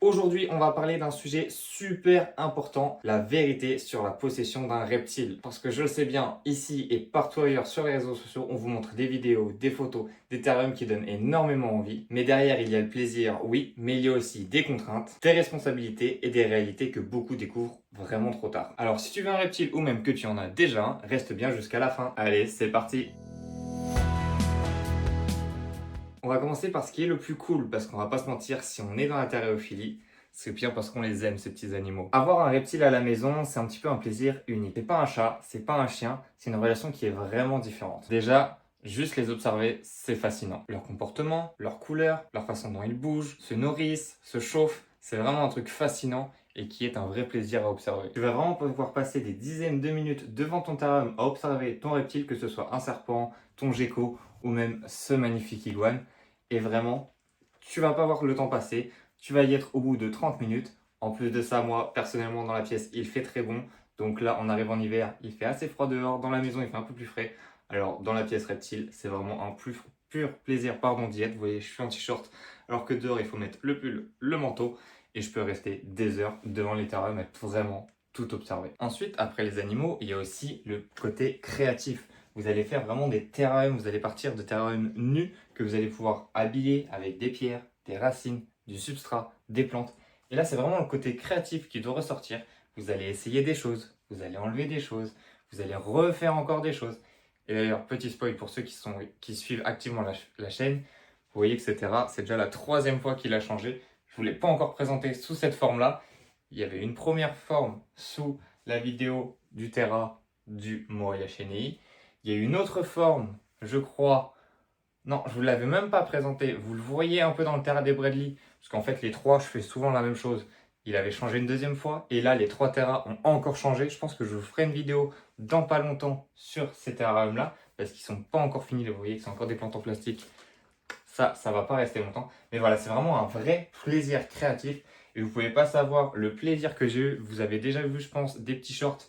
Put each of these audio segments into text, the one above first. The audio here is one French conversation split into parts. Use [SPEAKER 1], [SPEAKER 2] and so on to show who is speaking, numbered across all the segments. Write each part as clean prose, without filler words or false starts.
[SPEAKER 1] Aujourd'hui, on va parler d'un sujet super important, la vérité sur la possession d'un reptile. Parce que je le sais bien, ici et partout ailleurs sur les réseaux sociaux, on vous montre des vidéos, des photos, des terrariums qui donnent énormément envie. Mais derrière, il y a le plaisir, oui, mais il y a aussi des contraintes, des responsabilités et des réalités que beaucoup découvrent vraiment trop tard. Alors si tu veux un reptile ou même que tu en as déjà un, reste bien jusqu'à la fin. Allez, c'est parti! On va commencer par ce qui est le plus cool, parce qu'on va pas se mentir, si on est dans la terréophilie, c'est bien parce qu'on les aime, ces petits animaux. Avoir un reptile à la maison, c'est un petit peu un plaisir unique. C'est pas un chat, c'est pas un chien, c'est une relation qui est vraiment différente. Déjà, juste les observer, c'est fascinant. Leur comportement, leur couleur, leur façon dont ils bougent, se nourrissent, se chauffent, c'est vraiment un truc fascinant et qui est un vrai plaisir à observer. Tu vas vraiment pouvoir passer des dizaines de minutes devant ton terrarium à observer ton reptile, que ce soit un serpent, ton gecko ou même ce magnifique iguane. Et vraiment, tu vas pas voir le temps passer, tu vas y être au bout de 30 minutes. En plus de ça, moi, personnellement, dans la pièce, il fait très bon. Donc là, on arrive en hiver, il fait assez froid dehors. Dans la maison, il fait un peu plus frais. Alors, dans la pièce reptile, c'est vraiment un pur plaisir, pardon, d'y être. Vous voyez, je suis en t-shirt, alors que dehors, il faut mettre le pull, le manteau. Et je peux rester des heures devant les terrariums et vraiment tout observer. Ensuite, après les animaux, il y a aussi le côté créatif. Vous allez faire vraiment des terrariums, vous allez partir de terrariums nus que vous allez pouvoir habiller avec des pierres, des racines, du substrat, des plantes. Et là, c'est vraiment le côté créatif qui doit ressortir. Vous allez essayer des choses, vous allez enlever des choses, vous allez refaire encore des choses. Et d'ailleurs, petit spoil pour ceux qui suivent activement la chaîne, vous voyez que c'est déjà la troisième fois qu'il a changé. Je ne vous l'ai pas encore présenté sous cette forme-là. Il y avait une première forme sous la vidéo du Terra du Moria Chenei. Il y a une autre forme, je crois. Non, je ne vous l'avais même pas présenté. Vous le voyez un peu dans le Terra des Bradley. Parce qu'en fait, les trois, je fais souvent la même chose. Il avait changé une deuxième fois. Et là, les trois Terra ont encore changé. Je pense que je vous ferai une vidéo dans pas longtemps sur ces terrariums-là. Parce qu'ils sont pas encore finis. Vous voyez que c'est encore des plantes en plastique. Ça va pas rester longtemps. Mais voilà, c'est vraiment un vrai plaisir créatif. Et vous pouvez pas savoir le plaisir que j'ai eu. Vous avez déjà vu, je pense, des petits shorts.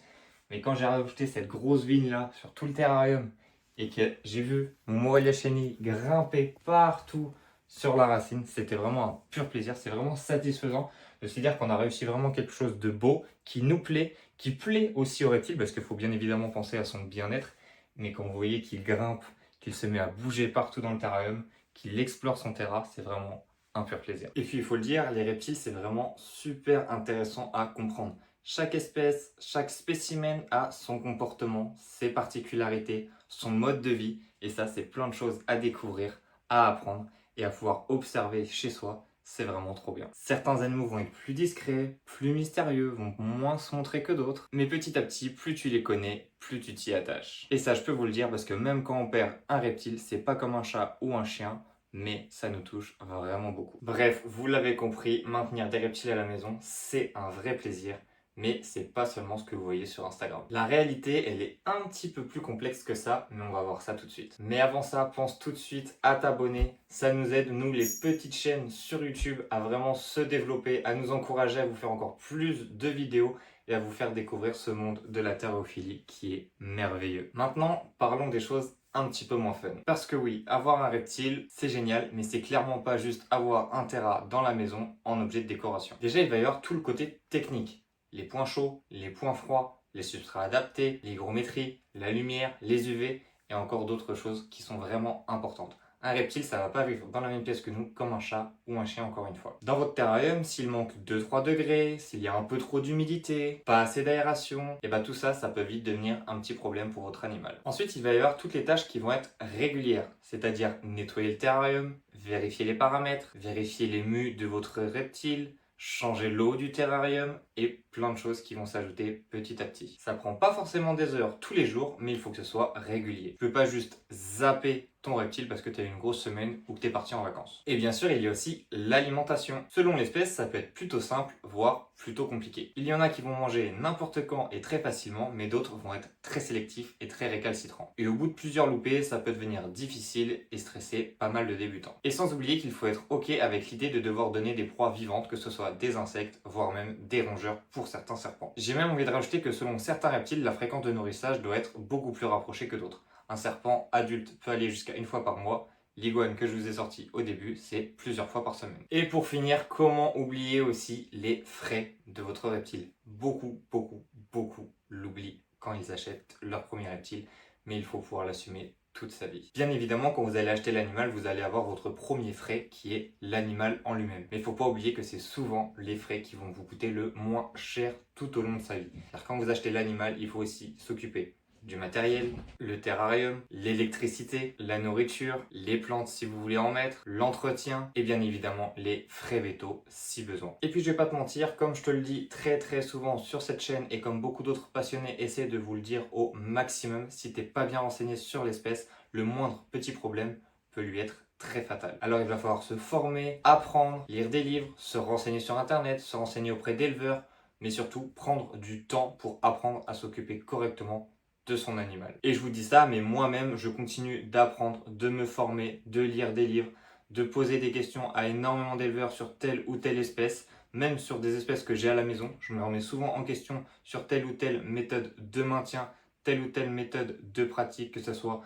[SPEAKER 1] Mais quand j'ai rajouté cette grosse vigne là sur tout le terrarium et que j'ai vu mon Moria Chenei grimper partout sur la racine, c'était vraiment un pur plaisir. C'est vraiment satisfaisant de se dire qu'on a réussi vraiment quelque chose de beau, qui nous plaît, qui plaît aussi au reptile, parce qu'il faut bien évidemment penser à son bien-être. Mais quand vous voyez qu'il grimpe, qu'il se met à bouger partout dans le terrarium, qu'il explore son terrain, c'est vraiment un pur plaisir. Et puis il faut le dire, les reptiles, c'est vraiment super intéressant à comprendre. Chaque espèce, chaque spécimen a son comportement, ses particularités, son mode de vie. Et ça, c'est plein de choses à découvrir, à apprendre et à pouvoir observer chez soi. C'est vraiment trop bien. Certains animaux vont être plus discrets, plus mystérieux, vont moins se montrer que d'autres. Mais petit à petit, plus tu les connais, plus tu t'y attaches. Et ça, je peux vous le dire parce que même quand on perd un reptile, c'est pas comme un chat ou un chien, mais ça nous touche vraiment beaucoup. Bref, vous l'avez compris, maintenir des reptiles à la maison, c'est un vrai plaisir. Mais c'est pas seulement ce que vous voyez sur Instagram. La réalité, elle est un petit peu plus complexe que ça, mais on va voir ça tout de suite. Mais avant ça, pense tout de suite à t'abonner. Ça nous aide, nous, les petites chaînes sur YouTube, à vraiment se développer, à nous encourager à vous faire encore plus de vidéos et à vous faire découvrir ce monde de la terrophilie qui est merveilleux. Maintenant, parlons des choses un petit peu moins fun. Parce que oui, avoir un reptile, c'est génial, mais c'est clairement pas juste avoir un terra dans la maison en objet de décoration. Déjà, il va y avoir tout le côté technique. Les points chauds, les points froids, les substrats adaptés, l'hygrométrie, la lumière, les UV et encore d'autres choses qui sont vraiment importantes. Un reptile, ça ne va pas vivre dans la même pièce que nous, comme un chat ou un chien encore une fois. Dans votre terrarium, s'il manque 2-3 degrés, s'il y a un peu trop d'humidité, pas assez d'aération, et tout ça, ça peut vite devenir un petit problème pour votre animal. Ensuite, il va y avoir toutes les tâches qui vont être régulières, c'est-à-dire nettoyer le terrarium, vérifier les paramètres, vérifier les mus de votre reptile, changer l'eau du terrarium et plein de choses qui vont s'ajouter petit à petit. Ça prend pas forcément des heures tous les jours, mais il faut que ce soit régulier. Tu peux pas juste zapper ton reptile parce que tu as eu une grosse semaine ou que tu es parti en vacances. Et bien sûr, il y a aussi l'alimentation. Selon l'espèce, ça peut être plutôt simple, voire plutôt compliqué. Il y en a qui vont manger n'importe quand et très facilement, mais d'autres vont être très sélectifs et très récalcitrants. Et au bout de plusieurs loupés, ça peut devenir difficile et stresser pas mal de débutants. Et sans oublier qu'il faut être ok avec l'idée de devoir donner des proies vivantes, que ce soit des insectes, voire même des rongeurs pour certains serpents. J'ai même envie de rajouter que selon certains reptiles, la fréquence de nourrissage doit être beaucoup plus rapprochée que d'autres. Un serpent adulte peut aller jusqu'à une fois par mois, L'iguane que je vous ai sorti au début, c'est plusieurs fois par semaine. Et pour finir, comment oublier aussi les frais de votre reptile? Beaucoup, beaucoup, beaucoup l'oublient quand ils achètent leur premier reptile, mais il faut pouvoir l'assumer toute sa vie. Bien évidemment, quand vous allez acheter l'animal, vous allez avoir votre premier frais qui est l'animal en lui-même. Mais il ne faut pas oublier que c'est souvent les frais qui vont vous coûter le moins cher tout au long de sa vie. Car quand vous achetez l'animal, il faut aussi s'occuper du matériel, le terrarium, l'électricité, la nourriture, les plantes si vous voulez en mettre, l'entretien et bien évidemment les frais vétos si besoin. Et puis je vais pas te mentir, comme je te le dis très souvent sur cette chaîne et comme beaucoup d'autres passionnés essaient de vous le dire au maximum, si t'es pas bien renseigné sur l'espèce, le moindre petit problème peut lui être très fatal. Alors il va falloir se former, apprendre, lire des livres, se renseigner sur internet, se renseigner auprès d'éleveurs, mais surtout prendre du temps pour apprendre à s'occuper correctement de son animal. Et je vous dis ça, mais moi-même, je continue d'apprendre, de me former, de lire des livres, de poser des questions à énormément d'éleveurs sur telle ou telle espèce, même sur des espèces que j'ai à la maison. Je me remets souvent en question sur telle ou telle méthode de maintien, telle ou telle méthode de pratique, que ce soit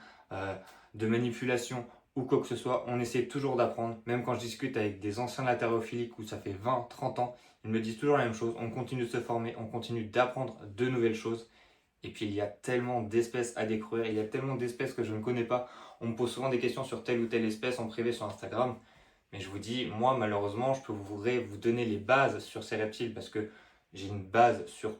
[SPEAKER 1] de manipulation ou quoi que ce soit. On essaie toujours d'apprendre, même quand je discute avec des anciens latérophiliques où ça fait 20, 30 ans, ils me disent toujours la même chose. On continue de se former, on continue d'apprendre de nouvelles choses. Et puis il y a tellement d'espèces à découvrir, il y a tellement d'espèces que je ne connais pas. On me pose souvent des questions sur telle ou telle espèce en privé sur Instagram. Mais je vous dis, moi malheureusement, je peux vous donner les bases sur ces reptiles parce que j'ai une base sur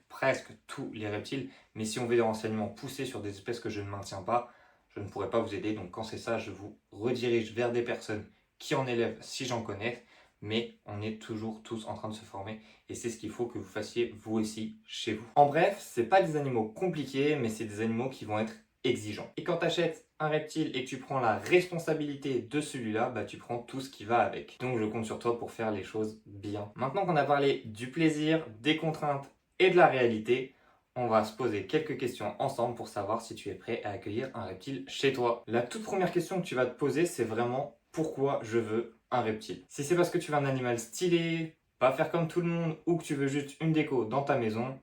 [SPEAKER 1] presque tous les reptiles. Mais si on veut des renseignements poussés sur des espèces que je ne maintiens pas, je ne pourrai pas vous aider. Donc quand c'est ça, je vous redirige vers des personnes qui en élèvent si j'en connais. Mais on est toujours tous en train de se former et c'est ce qu'il faut que vous fassiez vous aussi chez vous. En bref, c'est pas des animaux compliqués, mais c'est des animaux qui vont être exigeants. Et quand tu achètes un reptile et que tu prends la responsabilité de celui-là, bah tu prends tout ce qui va avec. Donc je compte sur toi pour faire les choses bien. Maintenant qu'on a parlé du plaisir, des contraintes et de la réalité, on va se poser quelques questions ensemble pour savoir si tu es prêt à accueillir un reptile chez toi. La toute première question que tu vas te poser, c'est vraiment pourquoi je veux un reptile. Si c'est parce que tu veux un animal stylé, pas faire comme tout le monde ou que tu veux juste une déco dans ta maison,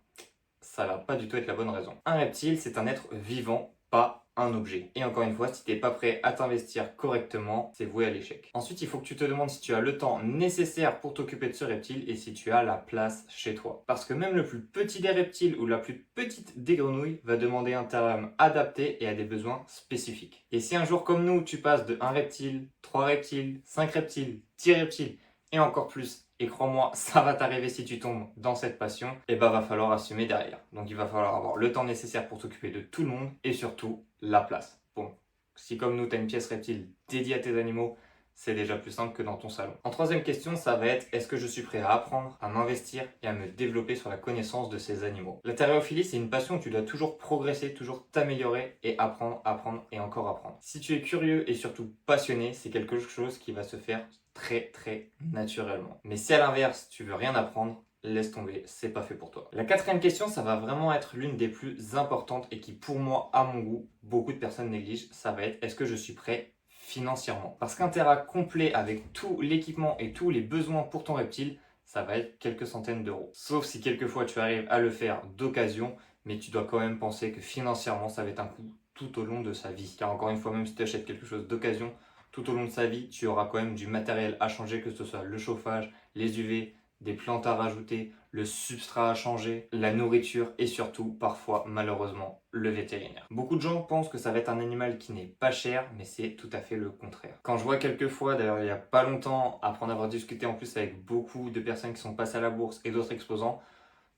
[SPEAKER 1] ça va pas du tout être la bonne raison. Un reptile, c'est un être vivant, pas un objet. Et encore une fois, si t'es pas prêt à t'investir correctement, c'est voué à l'échec. Ensuite, il faut que tu te demandes si tu as le temps nécessaire pour t'occuper de ce reptile et si tu as la place chez toi. Parce que même le plus petit des reptiles ou la plus petite des grenouilles va demander un terrarium adapté et a des besoins spécifiques. Et si un jour comme nous, tu passes de 1 reptile, 3 reptiles, 5 reptiles, 10 reptiles et encore plus, et crois-moi, ça va t'arriver si tu tombes dans cette passion, et bah va falloir assumer derrière. Donc il va falloir avoir le temps nécessaire pour t'occuper de tout le monde et surtout la place. Bon, si comme nous, tu as une pièce reptile dédiée à tes animaux, c'est déjà plus simple que dans ton salon. En troisième question, ça va être est-ce que je suis prêt à apprendre, à m'investir et à me développer sur la connaissance de ces animaux? La terrariophilie, c'est une passion où tu dois toujours progresser, toujours t'améliorer et apprendre, apprendre et encore apprendre. Si tu es curieux et surtout passionné, c'est quelque chose qui va se faire très naturellement. Mais si à l'inverse, tu veux rien apprendre, laisse tomber, c'est pas fait pour toi. La quatrième question, ça va vraiment être l'une des plus importantes et qui pour moi, à mon goût, beaucoup de personnes négligent, ça va être est-ce que je suis prêt financièrement? Parce qu'un terrain complet avec tout l'équipement et tous les besoins pour ton reptile, ça va être quelques centaines d'euros. Sauf si quelquefois tu arrives à le faire d'occasion, mais tu dois quand même penser que financièrement, ça va être un coût tout au long de sa vie. Car encore une fois, même si tu achètes quelque chose d'occasion, tout au long de sa vie, tu auras quand même du matériel à changer, que ce soit le chauffage, les UV, des plantes à rajouter, le substrat à changer, la nourriture et surtout, parfois, malheureusement, le vétérinaire. Beaucoup de gens pensent que ça va être un animal qui n'est pas cher, mais c'est tout à fait le contraire. Quand je vois quelquefois, d'ailleurs il n'y a pas longtemps, après en avoir discuté en plus avec beaucoup de personnes qui sont passées à la bourse et d'autres exposants,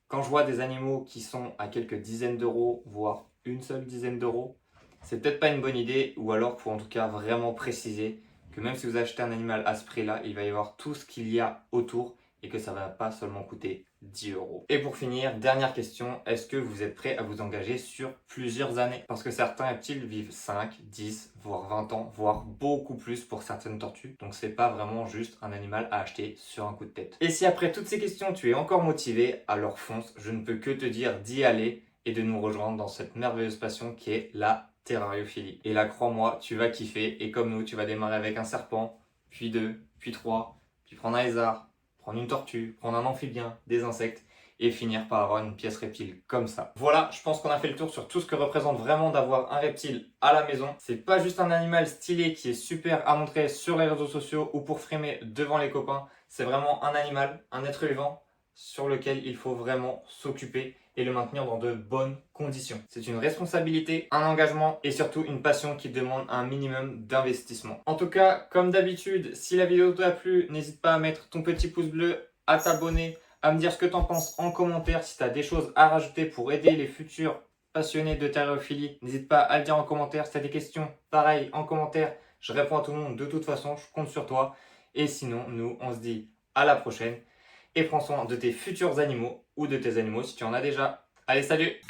[SPEAKER 1] quand je vois des animaux qui sont à quelques dizaines d'euros, voire une seule dizaine d'euros, c'est peut-être pas une bonne idée, ou alors faut en tout cas vraiment préciser que même si vous achetez un animal à ce prix-là, il va y avoir tout ce qu'il y a autour et que ça va pas seulement coûter 10 euros. Et pour finir, dernière question, est-ce que vous êtes prêt à vous engager sur plusieurs années? Parce que certains reptiles vivent 5, 10, voire 20 ans, voire beaucoup plus pour certaines tortues. Donc c'est pas vraiment juste un animal à acheter sur un coup de tête. Et si après toutes ces questions tu es encore motivé, alors fonce, je ne peux que te dire d'y aller et de nous rejoindre dans cette merveilleuse passion qui est la terrariophilie. Et là, crois-moi, tu vas kiffer et comme nous, tu vas démarrer avec un serpent, puis deux, puis trois, puis prendre un lézard, prendre une tortue, prendre un amphibien, des insectes et finir par avoir une pièce reptile comme ça. Voilà, je pense qu'on a fait le tour sur tout ce que représente vraiment d'avoir un reptile à la maison. C'est pas juste un animal stylé qui est super à montrer sur les réseaux sociaux ou pour frimer devant les copains. C'est vraiment un animal, un être vivant sur lequel il faut vraiment s'occuper et le maintenir dans de bonnes conditions. C'est une responsabilité, un engagement et surtout une passion qui demande un minimum d'investissement. En tout cas, comme d'habitude, si la vidéo t'a plu, n'hésite pas à mettre ton petit pouce bleu, à t'abonner, à me dire ce que t'en penses en commentaire. Si tu as des choses à rajouter pour aider les futurs passionnés de terréophilie, n'hésite pas à le dire en commentaire. Si tu as des questions, pareil, en commentaire. Je réponds à tout le monde de toute façon, je compte sur toi. Et sinon, nous, on se dit à la prochaine. Et prends soin de tes futurs animaux ou de tes animaux si tu en as déjà. Allez, salut!